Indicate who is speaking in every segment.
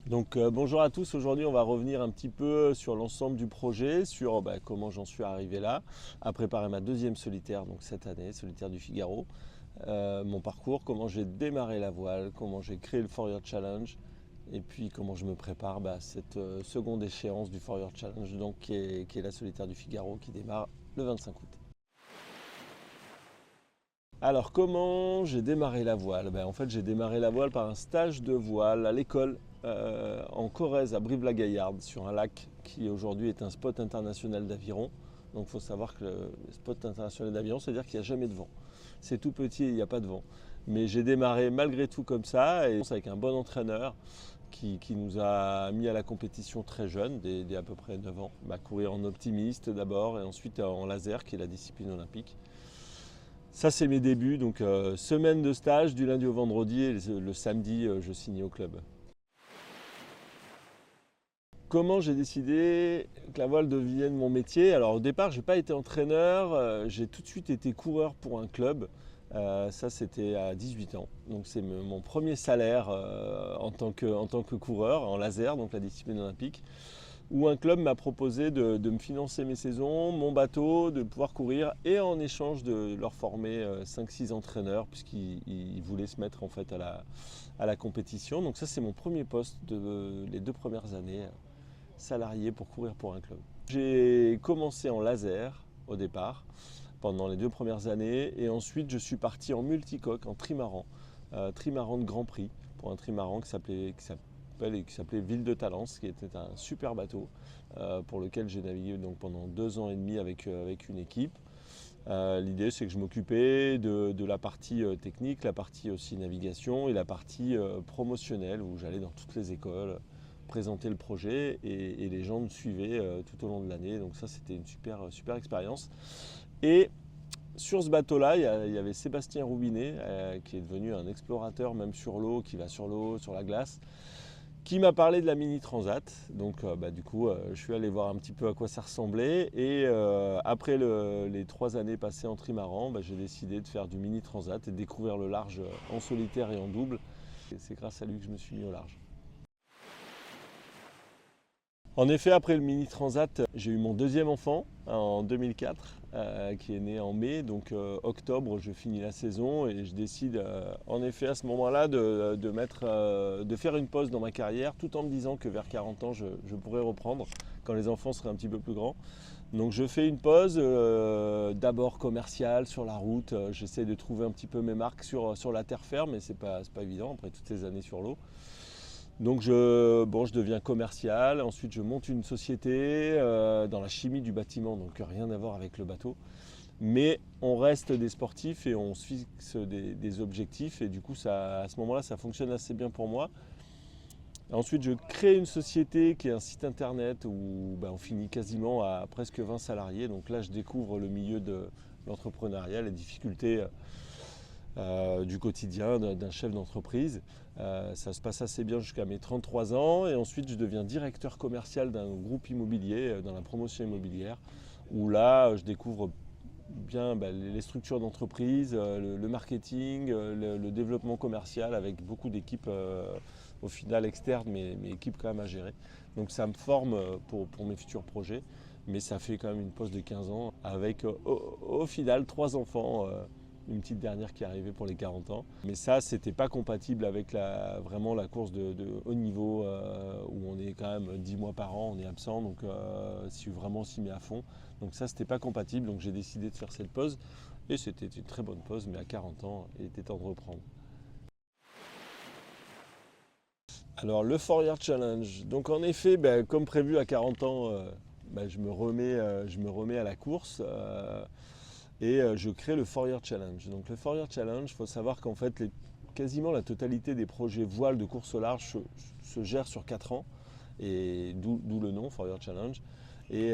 Speaker 1: Bonjour à tous, aujourd'hui on va revenir un petit peu sur l'ensemble du projet, sur comment j'en suis arrivé là, à préparer ma deuxième solitaire donc cette année, solitaire du Figaro. Mon parcours, comment j'ai démarré la voile, comment j'ai créé le For Your Challenge et puis comment je me prépare à cette seconde échéance du For Your Challenge donc, qui est la solitaire du Figaro qui démarre le 25 août. Alors comment j'ai démarré la voile? En fait j'ai démarré la voile par un stage de voile à l'école en Corrèze à Brive-la-Gaillarde sur un lac qui aujourd'hui est un spot international d'aviron. Donc il faut savoir que le spot international d'aviron, c'est-à-dire qu'il n'y a jamais de vent. C'est tout petit et il n'y a pas de vent. Mais j'ai démarré malgré tout comme ça et avec un bon entraîneur qui nous a mis à la compétition très jeune, dès à peu près 9 ans. Courir en optimiste d'abord et ensuite en laser qui est la discipline olympique. Ça, c'est mes débuts. Donc, semaine de stage du lundi au vendredi et le samedi, je signais au club. Comment j'ai décidé que la voile devienne mon métier? Alors, au départ, je n'ai pas été entraîneur. J'ai tout de suite été coureur pour un club. Ça, c'était à 18 ans. Donc, c'est mon premier salaire en tant que coureur en laser, donc la discipline olympique, où un club m'a proposé de me financer mes saisons, mon bateau, de pouvoir courir et en échange de leur former 5-6 entraîneurs puisqu'ils voulaient se mettre en fait à la compétition. Donc ça c'est mon premier poste les 2 premières années, salarié pour courir pour un club. J'ai commencé en laser au départ pendant les 2 premières années et ensuite je suis parti en multicoque, en trimaran, trimaran de Grand Prix pour un trimaran qui s'appelait Ville de Talence, qui était un super bateau pour lequel j'ai navigué donc pendant 2 ans et demi avec une équipe. L'idée c'est que je m'occupais de la partie technique, la partie aussi navigation et la partie promotionnelle où j'allais dans toutes les écoles présenter le projet et les gens me suivaient tout au long de l'année. Donc ça c'était une super expérience. Et sur ce bateau-là, il y avait Sébastien Roubinet, qui est devenu un explorateur même sur l'eau, qui va sur l'eau, sur la glace, qui m'a parlé de la Mini Transat. Donc du coup, je suis allé voir un petit peu à quoi ça ressemblait. Et après les 3 années passées en trimaran, j'ai décidé de faire du Mini Transat et de découvrir le large en solitaire et en double. Et c'est grâce à lui que je me suis mis au large. En effet, après le Mini Transat, j'ai eu mon deuxième enfant en 2004, qui est né en mai. Donc octobre, je finis la saison et je décide en effet à ce moment-là de faire une pause dans ma carrière tout en me disant que vers 40 ans, je pourrais reprendre quand les enfants seraient un petit peu plus grands. Donc je fais une pause d'abord commerciale sur la route. J'essaie de trouver un petit peu mes marques sur la terre ferme, mais c'est pas évident après toutes ces années sur l'eau. Donc je deviens commercial, ensuite je monte une société dans la chimie du bâtiment, donc rien à voir avec le bateau. Mais on reste des sportifs et on se fixe des objectifs et du coup à ce moment-là ça fonctionne assez bien pour moi. Ensuite je crée une société qui est un site internet où on finit quasiment à presque 20 salariés. Donc là je découvre le milieu de l'entrepreneuriat, les difficultés du quotidien d'un chef d'entreprise. Ça se passe assez bien jusqu'à mes 33 ans et ensuite je deviens directeur commercial d'un groupe immobilier dans la promotion immobilière où là je découvre bien les structures d'entreprise, le marketing, le développement commercial avec beaucoup d'équipes au final externes mais équipes quand même à gérer. Donc ça me forme pour mes futurs projets mais ça fait quand même une pause de 15 ans avec au final 3 enfants. Une petite dernière qui est arrivée pour les 40 ans. Mais ça, c'était pas compatible avec vraiment la course de haut niveau où on est quand même 10 mois par an, on est absent, donc si vraiment s'y met à fond. Donc ça, c'était pas compatible, donc j'ai décidé de faire cette pause. Et c'était une très bonne pause, mais à 40 ans, il était temps de reprendre. Alors le For Your Challenge. Donc en effet, comme prévu à 40 ans, je me remets à la course. Et je crée le For Your Challenge. Donc le For Your Challenge, il faut savoir qu'en fait, quasiment la totalité des projets voile de course au large se gèrent sur 4 ans, et d'où le nom For Your Challenge. Et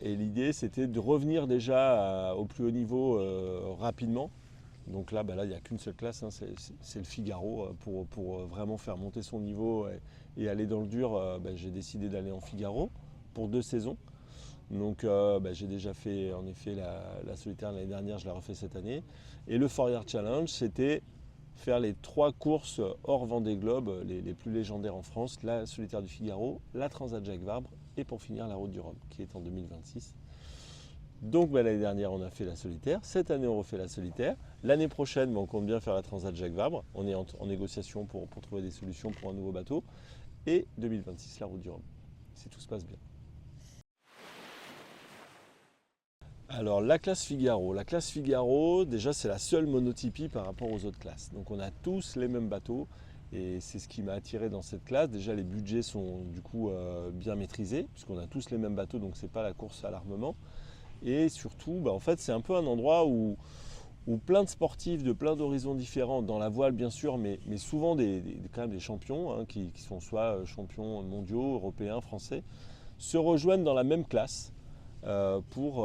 Speaker 1: l'idée, c'était de revenir déjà au plus haut niveau rapidement. Donc là, il n'y a qu'une seule classe, hein, c'est le Figaro. Pour vraiment faire monter son niveau et aller dans le dur, j'ai décidé d'aller en Figaro pour 2 saisons. Donc j'ai déjà fait en effet la solitaire l'année dernière, je la refais cette année. Et le For Your Challenge, c'était faire les 3 courses hors Vendée Globe, les plus légendaires en France, la Solitaire du Figaro, la Transat Jacques Vabre et pour finir la Route du Rhum qui est en 2026. Donc l'année dernière on a fait la Solitaire, cette année on refait la Solitaire, l'année prochaine on compte bien faire la Transat Jacques Vabre, on est en négociation pour trouver des solutions pour un nouveau bateau, et 2026 la Route du Rhum, si tout se passe bien. Alors la classe Figaro, déjà c'est la seule monotypie par rapport aux autres classes. Donc on a tous les mêmes bateaux et c'est ce qui m'a attiré dans cette classe. Déjà les budgets sont du coup bien maîtrisés puisqu'on a tous les mêmes bateaux, donc c'est pas la course à l'armement. Et surtout, en fait c'est un peu un endroit où plein de sportifs de plein d'horizons différents, dans la voile bien sûr, mais souvent quand même des champions hein, qui sont soit champions mondiaux, européens, français, se rejoignent dans la même classe. Pour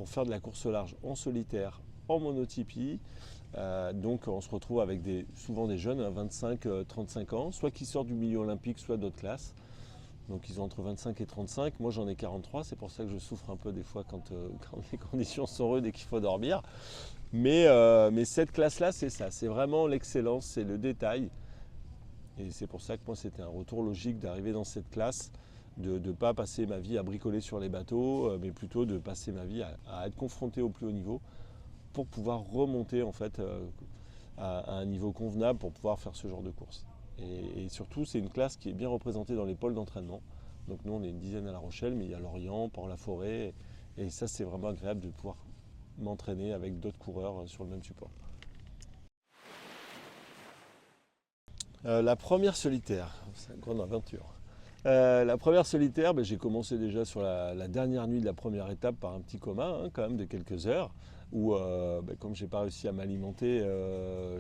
Speaker 1: faire de la course au large en solitaire, en monotypie. Donc on se retrouve avec souvent des jeunes, 25-35 ans, soit qui sortent du milieu olympique, soit d'autres classes. Donc ils ont entre 25 et 35. Moi j'en ai 43, c'est pour ça que je souffre un peu des fois quand les conditions sont rudes et qu'il faut dormir. Mais cette classe-là, c'est ça, c'est vraiment l'excellence, c'est le détail. Et c'est pour ça que moi c'était un retour logique d'arriver dans cette classe, de ne pas passer ma vie à bricoler sur les bateaux, mais plutôt de passer ma vie à être confronté au plus haut niveau pour pouvoir remonter en fait à un niveau convenable pour pouvoir faire ce genre de course. Et surtout c'est une classe qui est bien représentée dans les pôles d'entraînement. Donc nous on est une dizaine à La Rochelle, mais il y a Lorient, Port-la-Forêt, et ça c'est vraiment agréable de pouvoir m'entraîner avec d'autres coureurs sur le même support. La première solitaire, c'est une grande aventure. La première solitaire, j'ai commencé déjà sur la dernière nuit de la première étape par un petit coma, hein, quand même de quelques heures, où comme j'ai pas réussi à m'alimenter,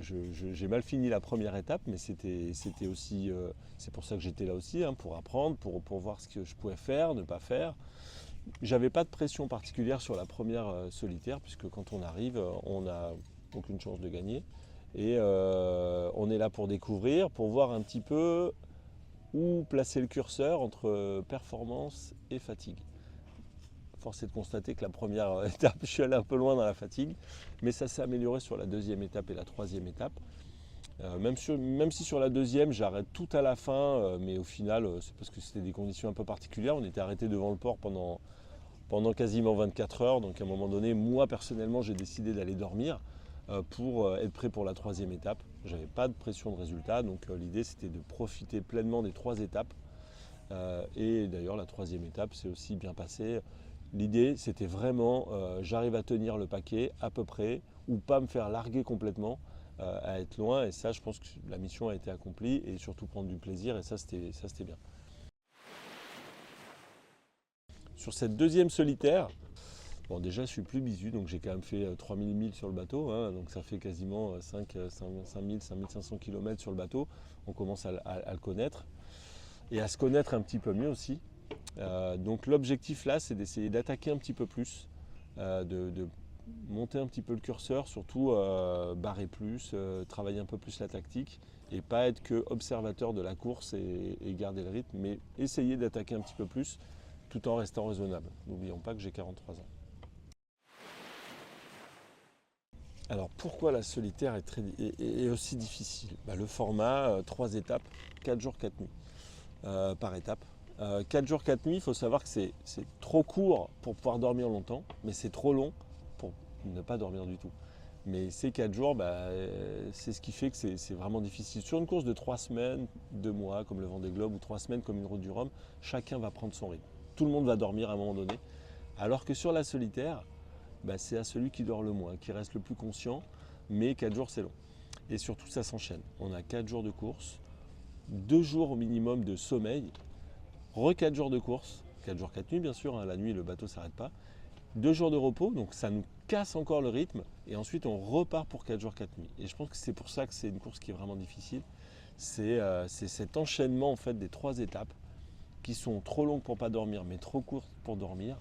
Speaker 1: j'ai mal fini la première étape, mais c'était aussi, c'est pour ça que j'étais là aussi, hein, pour apprendre, pour voir ce que je pouvais faire, ne pas faire. J'avais pas de pression particulière sur la première solitaire, puisque quand on arrive, on n'a aucune chance de gagner. Et on est là pour découvrir, pour voir un petit peu où placer le curseur entre performance et fatigue. Force est de constater que la première étape, je suis allé un peu loin dans la fatigue, mais ça s'est amélioré sur la deuxième étape et la troisième étape. Même si sur la deuxième, j'arrête tout à la fin, mais au final, c'est parce que c'était des conditions un peu particulières. On était arrêté devant le port pendant quasiment 24 heures. Donc à un moment donné, moi personnellement, j'ai décidé d'aller dormir pour être prêt pour la troisième étape. Je n'avais pas de pression de résultat, donc l'idée c'était de profiter pleinement des 3 étapes. Et d'ailleurs la troisième étape s'est aussi bien passée. L'idée c'était vraiment, j'arrive à tenir le paquet à peu près, ou pas me faire larguer complètement, à être loin. Et ça je pense que la mission a été accomplie, et surtout prendre du plaisir, et ça c'était bien. Sur cette deuxième solitaire, bon, déjà, je suis plus bisu, donc j'ai quand même fait 3000 milles sur le bateau, hein, donc ça fait quasiment 5000, 5500 km sur le bateau. On commence à le connaître et à se connaître un petit peu mieux aussi. Donc l'objectif là, c'est d'essayer d'attaquer un petit peu plus, de monter un petit peu le curseur, surtout barrer plus, travailler un peu plus la tactique et pas être que observateur de la course et garder le rythme, mais essayer d'attaquer un petit peu plus tout en restant raisonnable. N'oublions pas que j'ai 43 ans. Alors pourquoi la solitaire est aussi difficile? Le format, 3 étapes, 4 jours, 4 nuits par étape. 4 jours, 4 nuits, il faut savoir que c'est trop court pour pouvoir dormir longtemps, mais c'est trop long pour ne pas dormir du tout. Mais ces 4 jours, c'est ce qui fait que c'est vraiment difficile. Sur une course de 3 semaines, 2 mois, comme le Vendée Globe, ou 3 semaines comme une Route du Rhum, chacun va prendre son rythme. Tout le monde va dormir à un moment donné. Alors que sur la solitaire, c'est à celui qui dort le moins, qui reste le plus conscient, mais 4 jours c'est long. Et surtout ça s'enchaîne. On a 4 jours de course, 2 jours au minimum de sommeil, 4 jours de course, 4 jours 4 nuits bien sûr, hein, la nuit le bateau ne s'arrête pas, 2 jours de repos, donc ça nous casse encore le rythme, et ensuite on repart pour 4 jours 4 nuits. Et je pense que c'est pour ça que c'est une course qui est vraiment difficile, c'est cet enchaînement en fait des 3 étapes qui sont trop longues pour pas dormir, mais trop courtes pour dormir.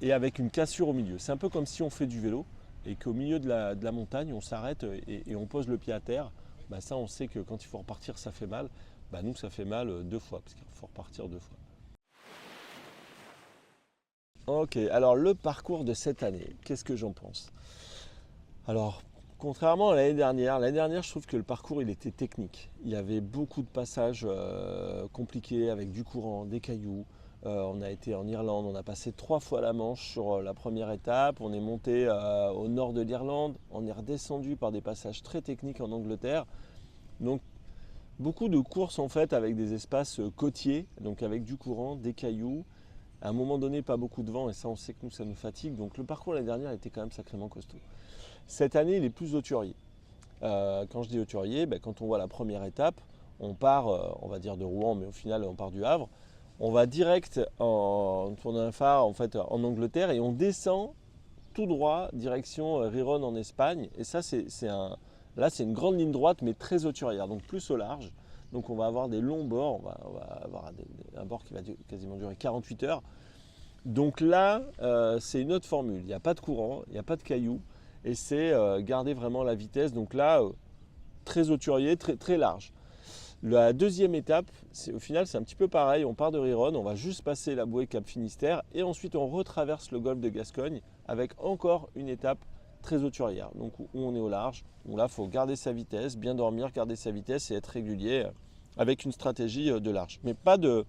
Speaker 1: Et avec une cassure au milieu. C'est un peu comme si on fait du vélo et qu'au milieu de la montagne, on s'arrête et on pose le pied à terre. Ça, on sait que quand il faut repartir, ça fait mal. Nous, ça fait mal 2 fois, parce qu'il faut repartir 2 fois. Ok, alors le parcours de cette année, qu'est-ce que j'en pense? Alors, Contrairement à l'année dernière, je trouve que le parcours il était technique. Il y avait beaucoup de passages compliqués avec du courant, des cailloux. On a été en Irlande, on a passé 3 fois la Manche sur la première étape. On est monté au nord de l'Irlande, on est redescendu par des passages très techniques en Angleterre. Donc beaucoup de courses en fait avec des espaces côtiers, donc avec du courant, des cailloux. À un moment donné, pas beaucoup de vent et ça on sait que nous ça nous fatigue. Donc le parcours l'année dernière était quand même sacrément costaud. Cette année, il est plus hauturier. Quand je dis hauturier, quand on voit la première étape, on part, on va dire de Rouen, mais au final, on part du Havre. On va direct en tournant un phare en fait en Angleterre et on descend tout droit direction Riron en Espagne. Et ça, là, c'est une grande ligne droite, mais très hauturière, donc plus au large. Donc on va avoir des longs bords, on va avoir un bord qui va quasiment durer 48 heures. Donc là, c'est une autre formule. Il n'y a pas de courant, il n'y a pas de cailloux. Et c'est garder vraiment la vitesse. Donc là, très hauturier, très, très large. La deuxième étape, au final, c'est un petit peu pareil. On part de Riron, on va juste passer la bouée Cap Finistère et ensuite on retraverse le golfe de Gascogne avec encore une étape très hauturière. Donc où on est au large, où là, il faut garder sa vitesse, bien dormir, garder sa vitesse et être régulier avec une stratégie de large. Mais pas de,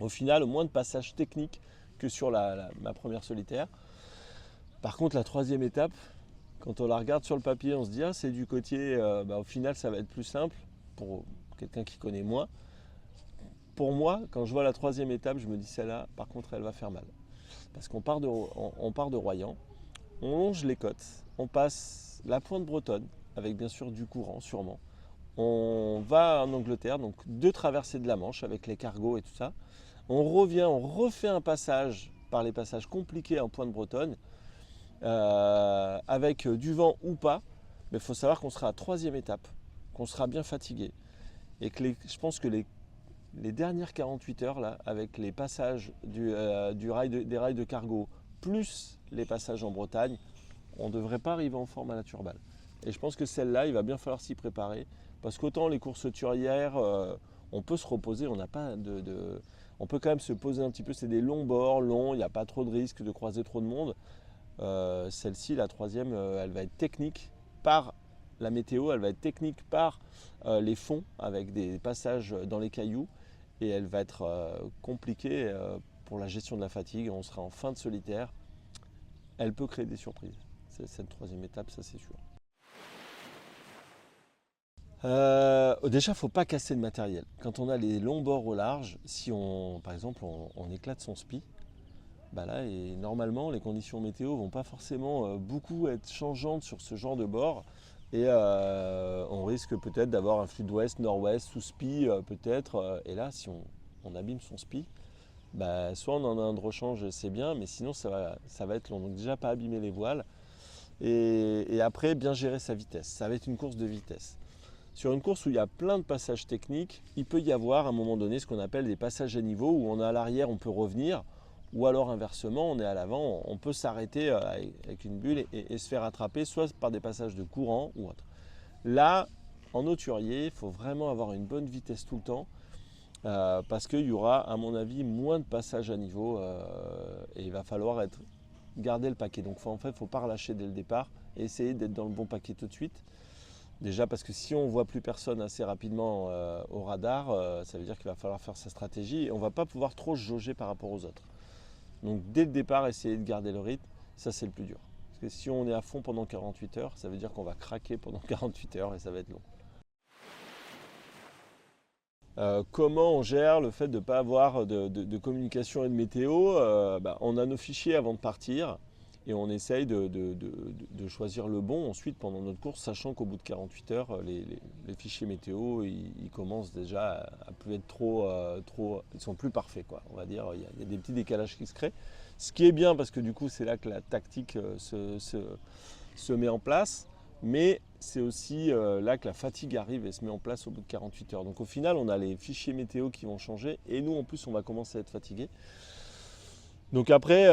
Speaker 1: au final, moins de passages techniques que sur ma première solitaire. Par contre, la troisième étape, quand on la regarde sur le papier, on se dit ah, c'est du côtier, au final ça va être plus simple pour quelqu'un qui connaît moins. Pour moi, quand je vois la troisième étape, je me dis celle-là, par contre, elle va faire mal. Parce qu'on part on part de Royan, on longe les côtes, on passe la pointe bretonne, avec bien sûr du courant sûrement. On va en Angleterre, donc 2 traversées de la Manche avec les cargos et tout ça. On revient, on refait un passage par les passages compliqués en pointe bretonne. Avec du vent ou pas, mais il faut savoir qu'on sera à 3e étape, qu'on sera bien fatigué. Et que je pense que les dernières 48 heures, là, avec les passages des rails de cargo, plus les passages en Bretagne, on ne devrait pas arriver en forme à la Turballe. Et je pense que celle-là, il va bien falloir s'y préparer, parce qu'autant les courses hauturières, on peut se reposer, on n'a pas on peut quand même se poser un petit peu, c'est des longs bords, longs, il n'y a pas trop de risque de croiser trop de monde. Celle-ci, la troisième, elle va être technique par la météo, elle va être technique par les fonds avec des passages dans les cailloux et elle va être compliquée pour la gestion de la fatigue. On sera en fin de solitaire. Elle peut créer des surprises. C'est cette troisième étape, ça c'est sûr. Déjà, il ne faut pas casser de matériel. Quand on a les longs bords au large, si par exemple on éclate son spi, là, et normalement, les conditions météo vont pas forcément beaucoup être changeantes sur ce genre de bord. Et on risque peut-être d'avoir un flux d'ouest, nord-ouest, sous spi peut-être. Et là, si on abîme son spi, soit on en a un de rechange, c'est bien, mais sinon ça va être long. Donc déjà, pas abîmer les voiles. Et après, bien gérer sa vitesse. Ça va être une course de vitesse. Sur une course où il y a plein de passages techniques, il peut y avoir à un moment donné ce qu'on appelle des passages à niveau, où on est à l'arrière, on peut revenir. Ou alors inversement, on est à l'avant, on peut s'arrêter avec une bulle et se faire attraper, soit par des passages de courant ou autre. Là, en hauturier, il faut vraiment avoir une bonne vitesse tout le temps, parce qu'il y aura, à mon avis, moins de passages à niveau et il va falloir garder le paquet. Donc en fait, il ne faut pas relâcher dès le départ et essayer d'être dans le bon paquet tout de suite. Déjà parce que si on ne voit plus personne assez rapidement au radar, ça veut dire qu'il va falloir faire sa stratégie et on ne va pas pouvoir trop se jauger par rapport aux autres. Donc dès le départ, essayer de garder le rythme, ça c'est le plus dur. Parce que si on est à fond pendant 48 heures, ça veut dire qu'on va craquer pendant 48 heures et ça va être long. Comment on gère le fait de ne pas avoir de communication et de météo? On a nos fichiers avant de partir et on essaye de choisir le bon ensuite pendant notre course, sachant qu'au bout de 48 heures, les fichiers météo ils commencent déjà à plus être trop, ils sont plus parfaits, quoi. On va dire, il y a des petits décalages qui se créent. Ce qui est bien parce que du coup c'est là que la tactique se met en place. Mais c'est aussi là que la fatigue arrive et se met en place au bout de 48 heures. Donc au final, on a les fichiers météo qui vont changer et nous en plus, on va commencer à être fatigué. Donc après,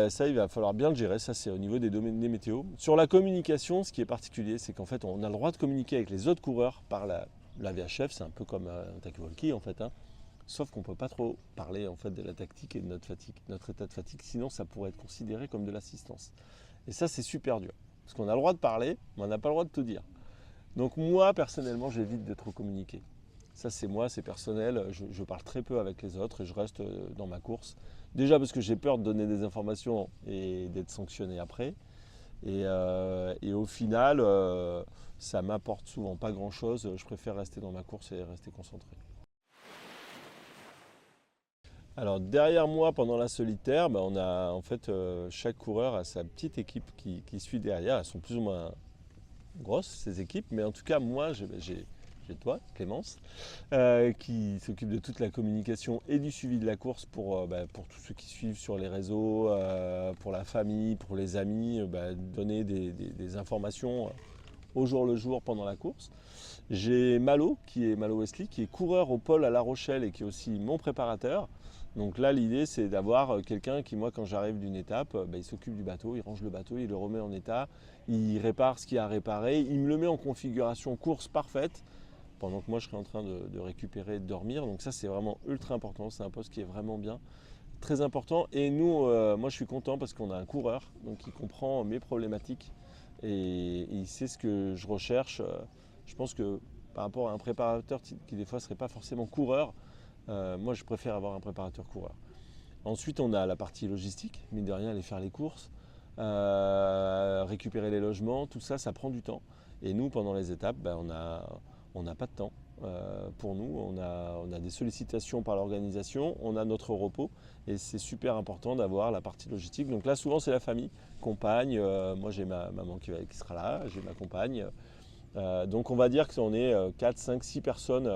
Speaker 1: ça, il va falloir bien le gérer. Ça, c'est au niveau des domaines des météos. Sur la communication, ce qui est particulier, c'est qu'en fait, on a le droit de communiquer avec les autres coureurs par la VHF. C'est un peu comme un talkie-walkie en fait. Sauf qu'on ne peut pas trop parler en fait de la tactique et de notre fatigue, notre état de fatigue. Sinon, ça pourrait être considéré comme de l'assistance. Et ça, c'est super dur. Parce qu'on a le droit de parler, mais on n'a pas le droit de tout dire. Donc moi, personnellement, j'évite de trop communiquer. Ça, c'est moi, c'est personnel. Je parle très peu avec les autres et je reste dans ma course. Déjà parce que j'ai peur de donner des informations et d'être sanctionné après. Et au final, ça m'apporte souvent pas grand-chose. Je préfère rester dans ma course et rester concentré. Alors derrière moi, pendant la solitaire, on a en fait chaque coureur a sa petite équipe qui suit derrière. Elles sont plus ou moins grosses ces équipes, mais en tout cas moi j'ai toi, Clémence, qui s'occupe de toute la communication et du suivi de la course pour tous ceux qui suivent sur les réseaux, pour la famille, pour les amis, donner des informations au jour le jour pendant la course. J'ai Malo, qui est Malo Wesley, qui est coureur au pôle à La Rochelle et qui est aussi mon préparateur. Donc là, l'idée, c'est d'avoir quelqu'un qui, moi, quand j'arrive d'une étape, il s'occupe du bateau, il range le bateau, il le remet en état, il répare ce qu'il y a à réparer, il me le met en configuration course parfaite, pendant que moi, je serai en train de récupérer et de dormir. Donc ça, c'est vraiment ultra important, c'est un poste qui est vraiment bien, très important. Et nous, moi, je suis content parce qu'on a un coureur, donc il comprend mes problématiques et il sait ce que je recherche. Je pense que par rapport à un préparateur qui des fois ne serait pas forcément coureur, moi je préfère avoir un préparateur coureur. Ensuite on a la partie logistique, mine de rien aller faire les courses, récupérer les logements, tout ça, ça prend du temps. Et nous pendant les étapes, on n'a pas de temps. Pour nous, on a des sollicitations par l'organisation, on a notre repos et c'est super important d'avoir la partie logistique. Donc là souvent c'est la famille, compagne, moi j'ai ma maman qui sera là, j'ai ma compagne. Donc on va dire qu'on est 4, 5, 6 personnes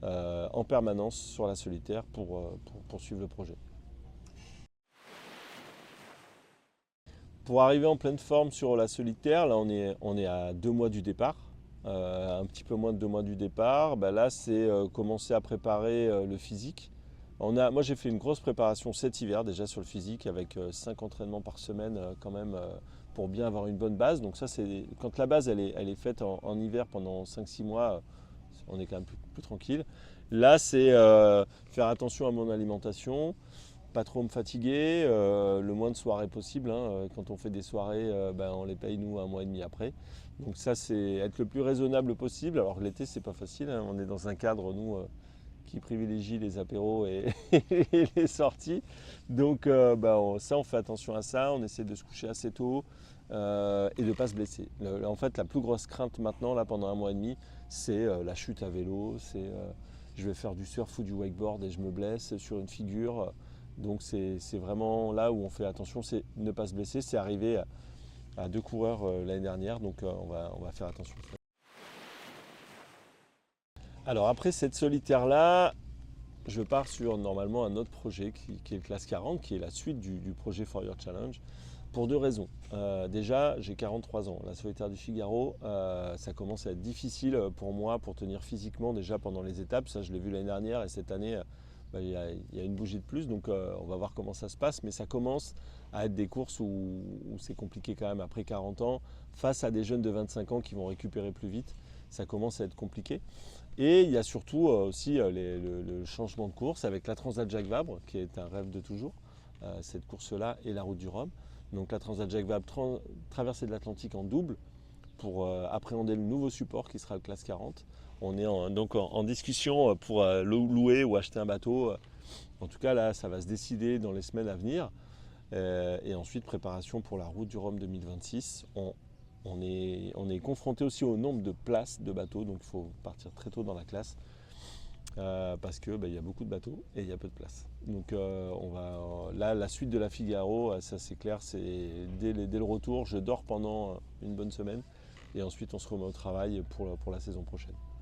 Speaker 1: en permanence sur la solitaire pour poursuivre le projet. Pour arriver en pleine forme sur la solitaire, là on est à 2 mois du départ, un petit peu moins de 2 mois du départ. Là c'est commencer à préparer le physique. Moi j'ai fait une grosse préparation cet hiver déjà sur le physique avec 5 entraînements par semaine quand même pour bien avoir une bonne base. Donc ça c'est quand la base elle est faite en hiver pendant 5-6 mois, on est quand même plus tranquille. Là c'est faire attention à mon alimentation, pas trop me fatiguer, le moins de soirées possible, hein. Quand on fait des soirées, on les paye nous un mois et demi après. Donc ça c'est être le plus raisonnable possible. Alors l'été c'est pas facile, hein. On est dans un cadre nous qui privilégie les apéros et les sorties. Donc ça on fait attention à ça, on essaie de se coucher assez tôt et de ne pas se blesser. En fait la plus grosse crainte maintenant là pendant un mois et demi c'est la chute à vélo, je vais faire du surf ou du wakeboard et je me blesse sur une figure. Donc c'est vraiment là où on fait attention, c'est ne pas se blesser. C'est arrivé à 2 coureurs l'année dernière, donc on va faire attention. Alors après cette solitaire-là, je pars sur normalement un autre projet qui est le Classe 40, qui est la suite du projet For Your Challenge, pour 2 raisons. Déjà, j'ai 43 ans. La solitaire du Figaro, ça commence à être difficile pour moi pour tenir physiquement déjà pendant les étapes. Ça, je l'ai vu l'année dernière et cette année, il y a une bougie de plus. Donc, on va voir comment ça se passe. Mais ça commence à être des courses où c'est compliqué quand même après 40 ans. Face à des jeunes de 25 ans qui vont récupérer plus vite, ça commence à être compliqué. Et il y a surtout aussi le changement de course avec la Transat Jacques Vabre, qui est un rêve de toujours, cette course-là, et la Route du Rhum. Donc la Transat Jacques Vabre, traversée de l'Atlantique en double, pour appréhender le nouveau support qui sera le Classe 40. On est donc en discussion pour louer ou acheter un bateau. En tout cas, là, ça va se décider dans les semaines à venir. Et ensuite, préparation pour la Route du Rhum 2026. On est confronté aussi au nombre de places de bateaux, donc il faut partir très tôt dans la classe parce que y a beaucoup de bateaux et il y a peu de place. Donc là, la suite de la Figaro, ça c'est clair, c'est dès le retour, je dors pendant une bonne semaine et ensuite on se remet au travail pour la saison prochaine.